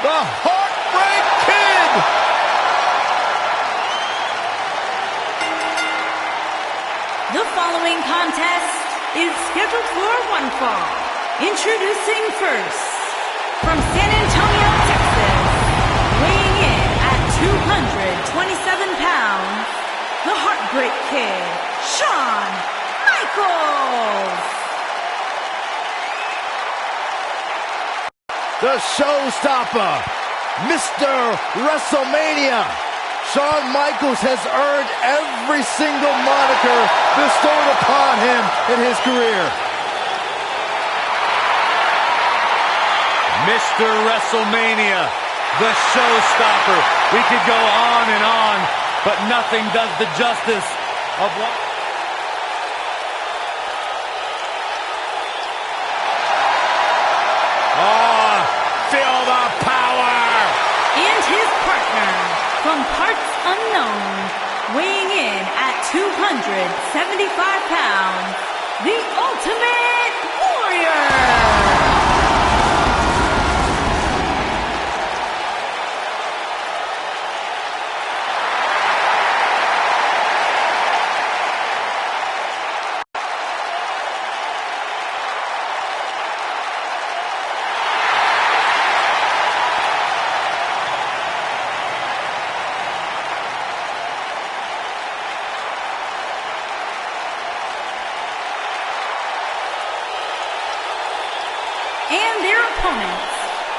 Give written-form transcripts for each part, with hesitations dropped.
the Heartbreak Kid! The following contest is scheduled for one fall. Introducing first, from San Antonio, Texas, weighing in at 227 pounds, the Heartbreak Kid, Shawn Michaels. The showstopper, Mr. WrestleMania. Shawn Michaels has earned every single moniker bestowed upon him in his career. Mr. WrestleMania, the showstopper. We could go on, but nothing does the justice of what... Oh, feel the power! And his partner, from parts unknown, weighing in at 275 pounds, the Ultimate Warrior! And their opponents,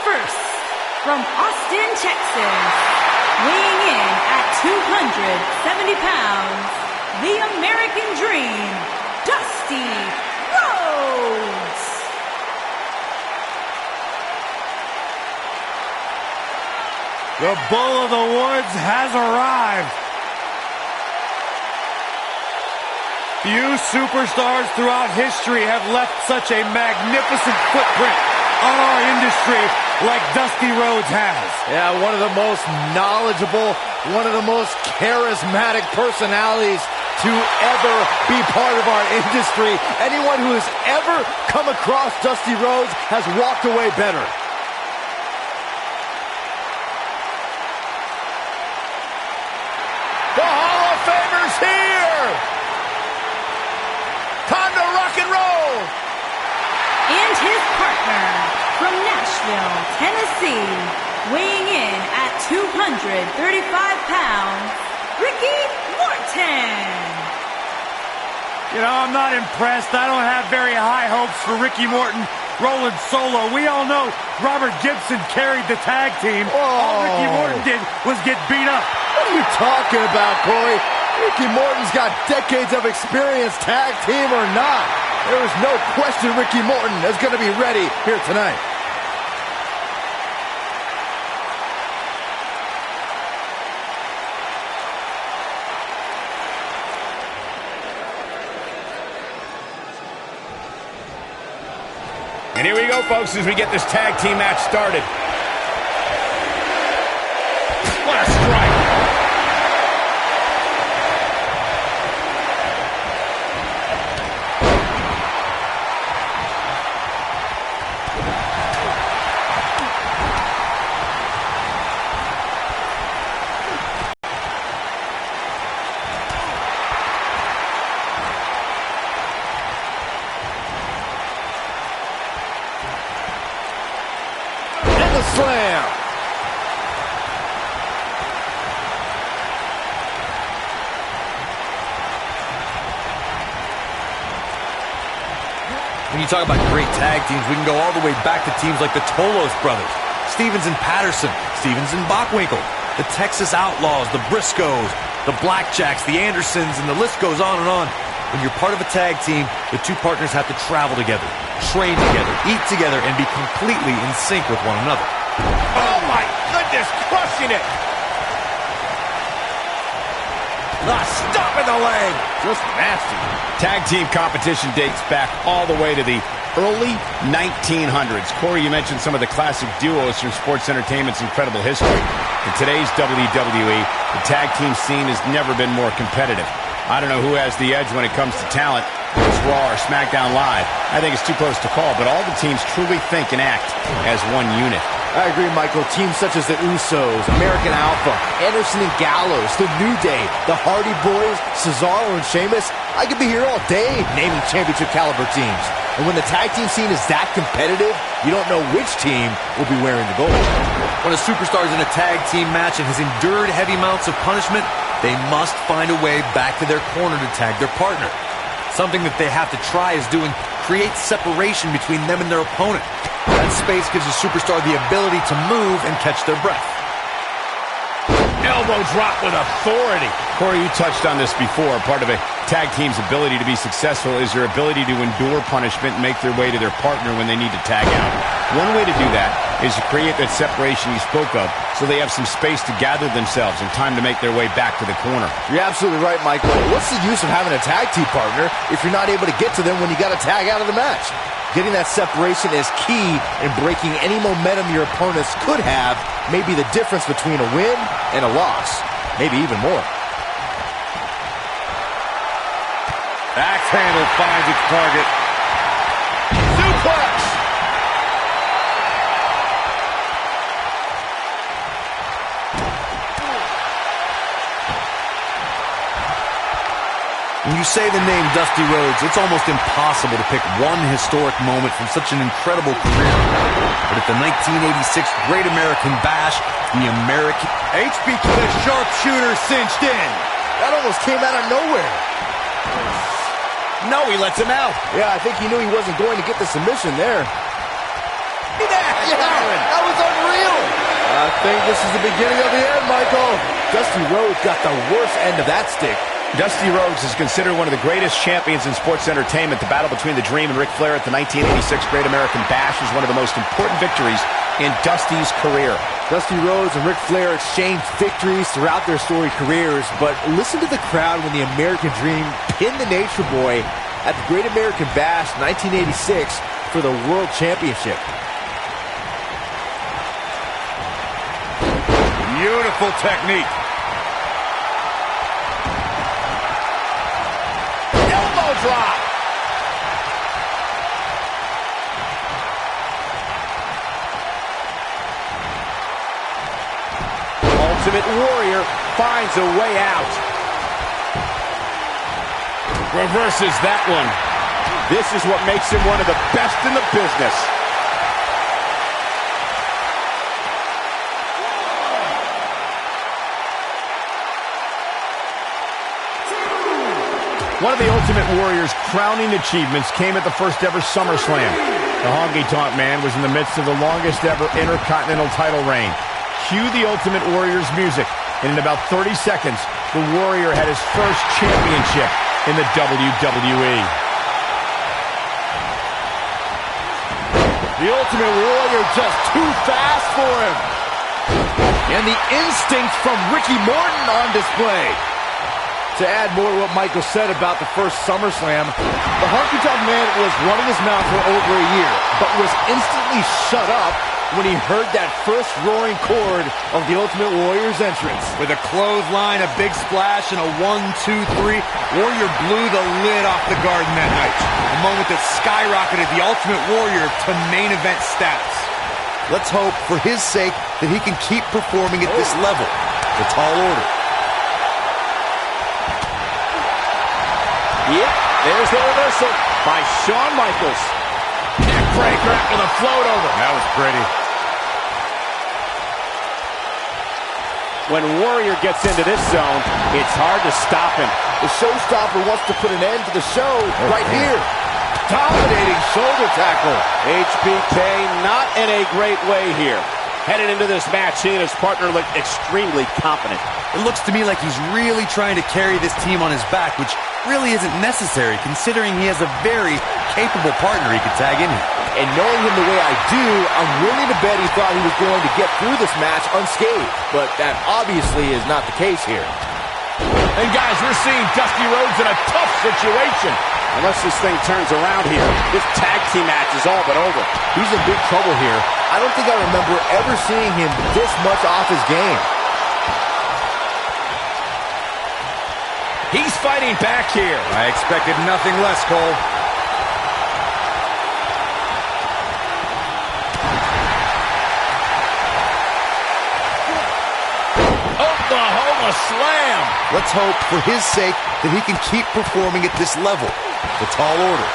first, from Austin, Texas, weighing in at 270 pounds, the American Dream, Dusty Rhodes. The Bull of the Woods has arrived. Few superstars throughout history have left such a magnificent footprint on our industry like Dusty Rhodes has. Yeah, one of the most knowledgeable, one of the most charismatic personalities to ever be part of our industry. Anyone who has ever come across Dusty Rhodes has walked away better. The Hall of Famer's here! Time to rock and roll! And his partner, from Nashville, Tennessee, weighing in at 235 pounds, Ricky Morton. You know, I'm not impressed. I don't have very high hopes for Ricky Morton rolling solo. We all know Robert Gibson carried the tag team. All Ricky Morton did was get beat up. What are you talking about, Corey? Ricky Morton's got decades of experience, tag team or not. There is no question Ricky Morton is going to be ready here tonight. And here we go, folks, as we get this tag team match started. What a strike! Slam. When you talk about great tag teams, we can go all the way back to teams like the Tolos brothers, Stevens and Patterson, Stevens and Bockwinkel, the Texas Outlaws, the Briscoes, the Blackjacks, the Andersons, and the list goes on and on. When you're part of a tag team, the two partners have to travel together, train together, eat together, and be completely in sync with one another. Oh my goodness, crushing it! The stop in the leg, just nasty. Tag team competition dates back all the way to the early 1900s. Corey, you mentioned some of the classic duos from sports entertainment's incredible history. In today's WWE, the tag team scene has never been more competitive. I don't know who has the edge when it comes to talent. It's Raw or SmackDown Live. I think it's too close to call, but all the teams truly think and act as one unit. I agree, Michael. Teams such as the Usos, American Alpha, Anderson and Gallows, The New Day, the Hardy Boys, Cesaro and Sheamus. I could be here all day naming championship caliber teams. And when the tag team scene is that competitive, you don't know which team will be wearing the gold. When a superstar is in a tag team match and has endured heavy amounts of punishment, they must find a way back to their corner to tag their partner. Something that they have to try is doing creates separation between them and their opponent. That space gives a superstar the ability to move and catch their breath. Elbow drop with authority. Corey, you touched on this before. Part of a tag team's ability to be successful is their ability to endure punishment and make their way to their partner when they need to tag out. One way to do that is to create that separation you spoke of so they have some space to gather themselves and time to make their way back to the corner. You're absolutely right, Michael. What's the use of having a tag team partner if you're not able to get to them when you got to tag out of the match? Getting that separation is key in breaking any momentum your opponents could have, maybe the difference between a win and a loss, maybe even more. Axe handle finds its target. Suplex! When you say the name Dusty Rhodes, it's almost impossible to pick one historic moment from such an incredible career. But at the 1986 Great American Bash, the American... HBK, the sharpshooter, cinched in. That almost came out of nowhere. No, he lets him out. Yeah, I think he knew he wasn't going to get the submission there. Yeah, that was unreal. I think this is the beginning of the end, Michael. Dusty Rhodes got the worst end of that stick. Dusty Rhodes is considered one of the greatest champions in sports entertainment. The battle between the Dream and Ric Flair at the 1986 Great American Bash is one of the most important victories in Dusty's career. Dusty Rhodes and Ric Flair exchanged victories throughout their storied careers, but listen to the crowd when the American Dream pinned the Nature Boy at the Great American Bash 1986 for the World Championship. Beautiful technique. Elbow drop. Ultimate Warrior finds a way out. Reverses that one. This is what makes him one of the best in the business. One of the Ultimate Warrior's crowning achievements came at the first ever SummerSlam. The Honky Tonk Man was in the midst of the longest ever Intercontinental title reign. Cue the Ultimate Warrior's music, and in about 30 seconds, the Warrior had his first championship in the WWE. The Ultimate Warrior just too fast for him. And the instinct from Ricky Morton on display. To add more to what Michael said about the first SummerSlam, the Honky Tonk Man was running his mouth for over a year, but was instantly shut up when he heard that first roaring chord of the Ultimate Warrior's entrance. With a clothesline, a big splash, and a 1-2-3, Warrior blew the lid off the Garden that night. A moment that skyrocketed the Ultimate Warrior to main event status. Let's hope, for his sake, that he can keep performing at this level. The tall order. Yep, there's the reversal by Shawn Michaels. Neckbreaker after the float over. That was pretty. When Warrior gets into this zone, it's hard to stop him. The showstopper wants to put an end to the show right here. Dominating shoulder tackle. HBK not in a great way here. Headed into this match, he and his partner look extremely confident. It looks to me like he's really trying to carry this team on his back, which really isn't necessary, considering he has a very capable partner he could tag in here. And knowing him the way I do, I'm willing to bet he thought he was going to get through this match unscathed. But that obviously is not the case here. And guys, we're seeing Dusty Rhodes in a tough situation. Unless this thing turns around here, this tag team match is all but over. He's in big trouble here. I don't think I remember ever seeing him this much off his game. He's fighting back here. I expected nothing less, Cole. a slam. Let's hope, for his sake, that he can keep performing at this level. The tall order.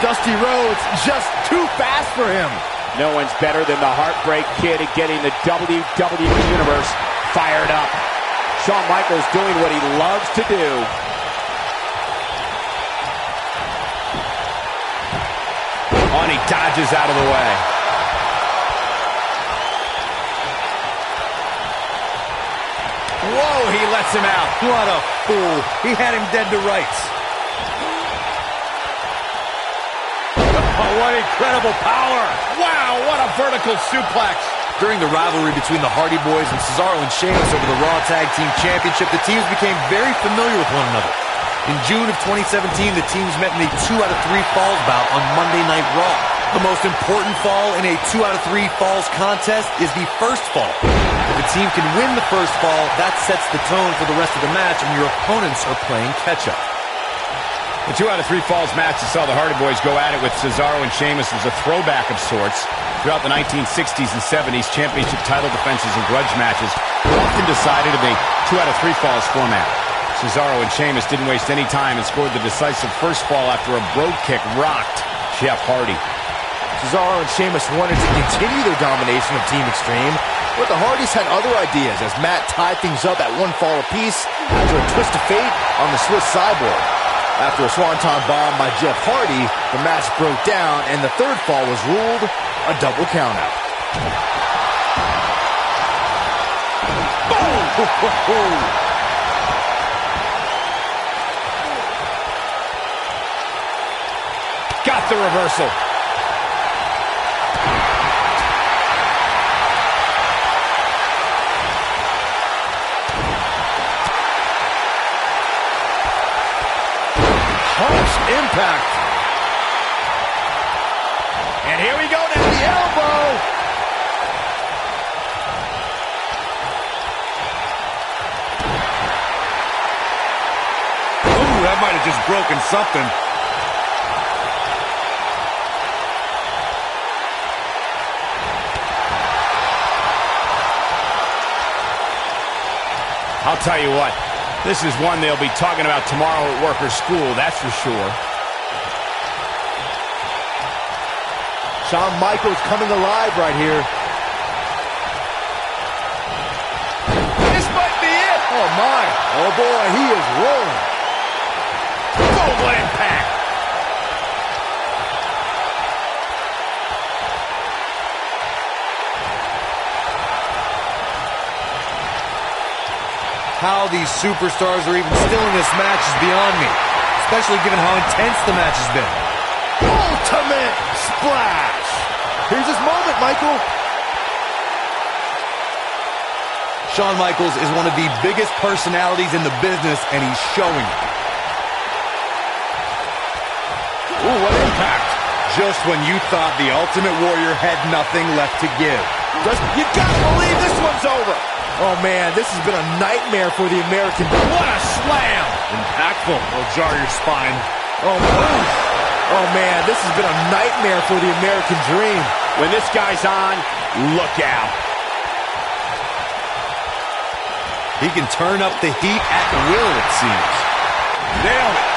Dusty Rhodes just too fast for him. No one's better than the Heartbreak Kid at getting the WWE Universe fired up. Shawn Michaels doing what he loves to do. Oh, and he dodges out of the way. Whoa, he lets him out. What a fool. He had him dead to rights. Oh, what incredible power. Wow, what a vertical suplex. During the rivalry between the Hardy Boys and Cesaro and Sheamus over the Raw Tag Team Championship, the teams became very familiar with one another. In June of 2017, the teams met in a 2 out of 3 falls bout on Monday Night Raw. The most important fall in a 2 out of 3 falls contest is the first fall. If a team can win the first fall, that sets the tone for the rest of the match, and your opponents are playing catch-up. The 2 out of 3 falls match that saw the Hardy Boys go at it with Cesaro and Sheamus was a throwback of sorts. Throughout the 1960s and 70s, championship title defenses and grudge matches were often decided in a 2 out of 3 falls format. Cesaro and Sheamus didn't waste any time and scored the decisive first fall after a brogue kick rocked Jeff Hardy. Cesaro and Sheamus wanted to continue their domination of Team Extreme, but the Hardys had other ideas as Matt tied things up at 1 fall apiece after a twist of fate on the Swiss Cyborg. After a swanton bomb by Jeff Hardy, the match broke down and the third fall was ruled a double countout. Boom! Got the reversal. Harsh impact. And here we go to the elbow. Ooh, that might have just broken something. I'll tell you what, this is one they'll be talking about tomorrow at work or school, that's for sure. Shawn Michaels coming alive right here. This might be it. Oh, my. Oh, boy, he is rolling. Boom, what impact. How these superstars are even still in this match is beyond me, especially given how intense the match has been. Ultimate splash. Here's his moment, Michael. Shawn Michaels is one of the biggest personalities in the business, and he's showing it. Ooh, what impact. Just when you thought the Ultimate Warrior had nothing left to give. You gotta believe this one's over. Oh, man, this has been a nightmare for the American. What a slam! Impactful. Will jar your spine. Oh, man. Oh, man, this has been a nightmare for the American Dream. When this guy's on, look out. He can turn up the heat at will, it seems. Nailed it.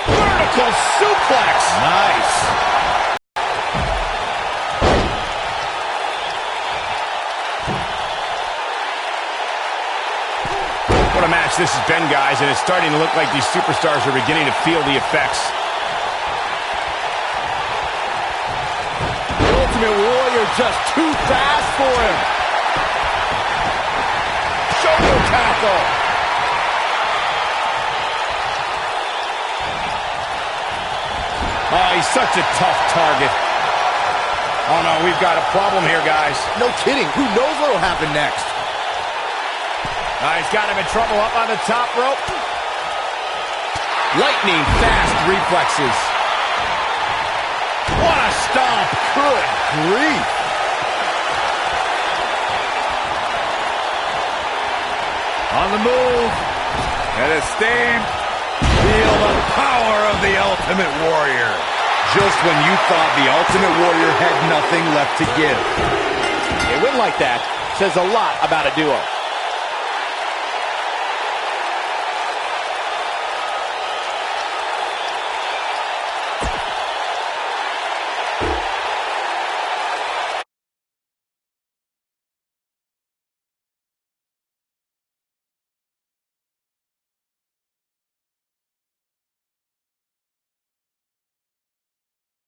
Vertical suplex. Nice. What a match this has been, guys, and it's starting to look like these superstars are beginning to feel the effects. The Ultimate Warrior just too fast for him. Shoulder tackle. Oh, he's such a tough target. Oh, no, we've got a problem here, guys. No kidding. Who knows what will happen next? He's got him in trouble up on the top rope. Lightning fast reflexes. What a stomp. Good grief. On the move. And a steam. Feel the power of the Ultimate Warrior. just when you thought the Ultimate Warrior had nothing left to give. A win like that says a lot about a duo.